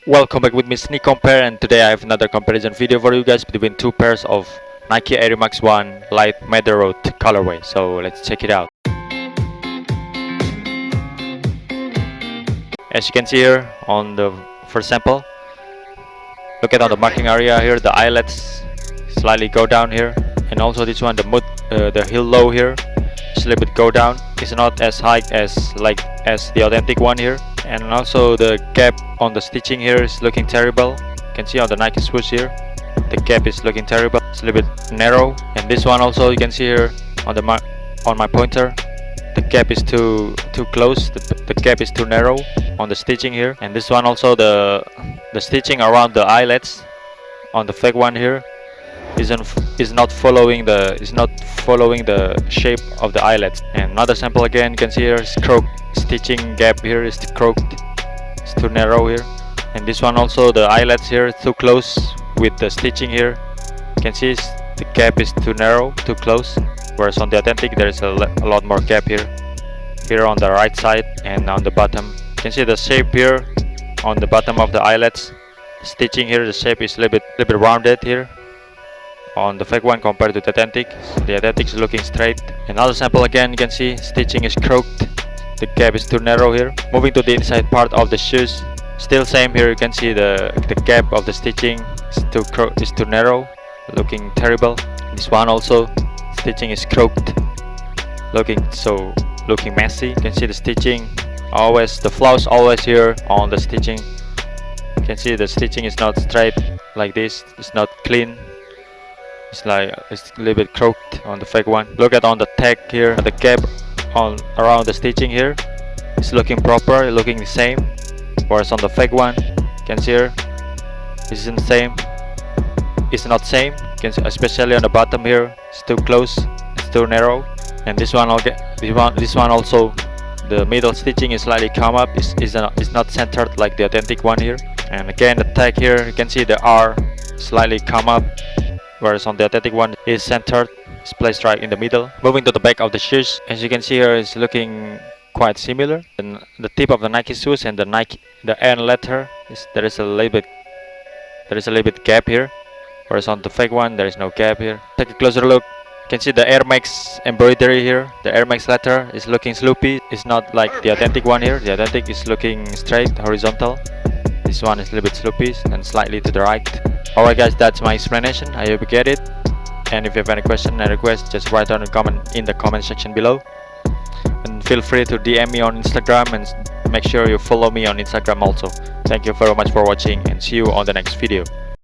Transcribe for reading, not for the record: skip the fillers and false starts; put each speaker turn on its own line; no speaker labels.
Welcome back with me Sneak Compare, and today I have another comparison video for you guys between two pairs of Nike Air Max 1 Light Meadow Road colorway. So let's check it out. As you can see here on the first sample, look at on the marking area here, the eyelets slightly go down here, and also this one, the heel low here is a little bit go down. It's not as high as the authentic one here, and also the gap on the stitching here is looking terrible. You can see on the Nike swoosh here, the gap is looking terrible. It's a little bit narrow, and this one also you can see here on my pointer, the gap is too close. The gap is too narrow on the stitching here, and this one also the stitching around the eyelets on the fake one here is not following the shape of the eyelets. And another sample again, you can see here is crooked. Stitching gap here is crooked. It's too narrow here. And this one also, the eyelets here too close with the stitching here. You can see the gap is too narrow, too close. Whereas on the authentic there is a lot more gap here on the right side and on the bottom. You can see the shape here on the bottom of the eyelets. Stitching here, the shape is a little bit rounded here on the fake one compared to the authentic. The authentic is looking straight. Another sample again, you can see stitching is crooked. The gap is too narrow here. Moving to the inside part of the shoes, still same here. You can see the gap of the stitching is too narrow, looking terrible. This one also, stitching is crooked, looking messy. You can see the stitching the flaws always here on the stitching. You can see the stitching is not straight like this. It's not clean. It's a little bit crooked on the fake one. Look at on the tag here, the gap around the stitching here is looking proper, looking the same. Whereas on the fake one, you can see here, this isn't same. It's not same. You can see, especially on the bottom here, it's too close, it's too narrow. And this one also, the middle stitching is slightly come up. It's not centered like the authentic one here. And again, the tag here, you can see the R slightly come up, whereas on the authentic one is centered. It's placed right in the middle. Moving to the back of the shoes, as you can see here, is looking quite similar. And the tip of the Nike shoes and the N letter there is a little bit gap here, whereas on the fake one there is no gap here. Take a closer look. You can see the Air Max embroidery here. The Air Max letter is looking sloopy. It's not like the authentic one here. The authentic is looking straight, horizontal. This one is a little bit sloopy and slightly to the right. Alright guys, that's my explanation. I hope you get it. And if you have any question and request, just write down a comment in the comment section below. And feel free to DM me on Instagram, and make sure you follow me on Instagram also. Thank you very much for watching, and see you on the next video.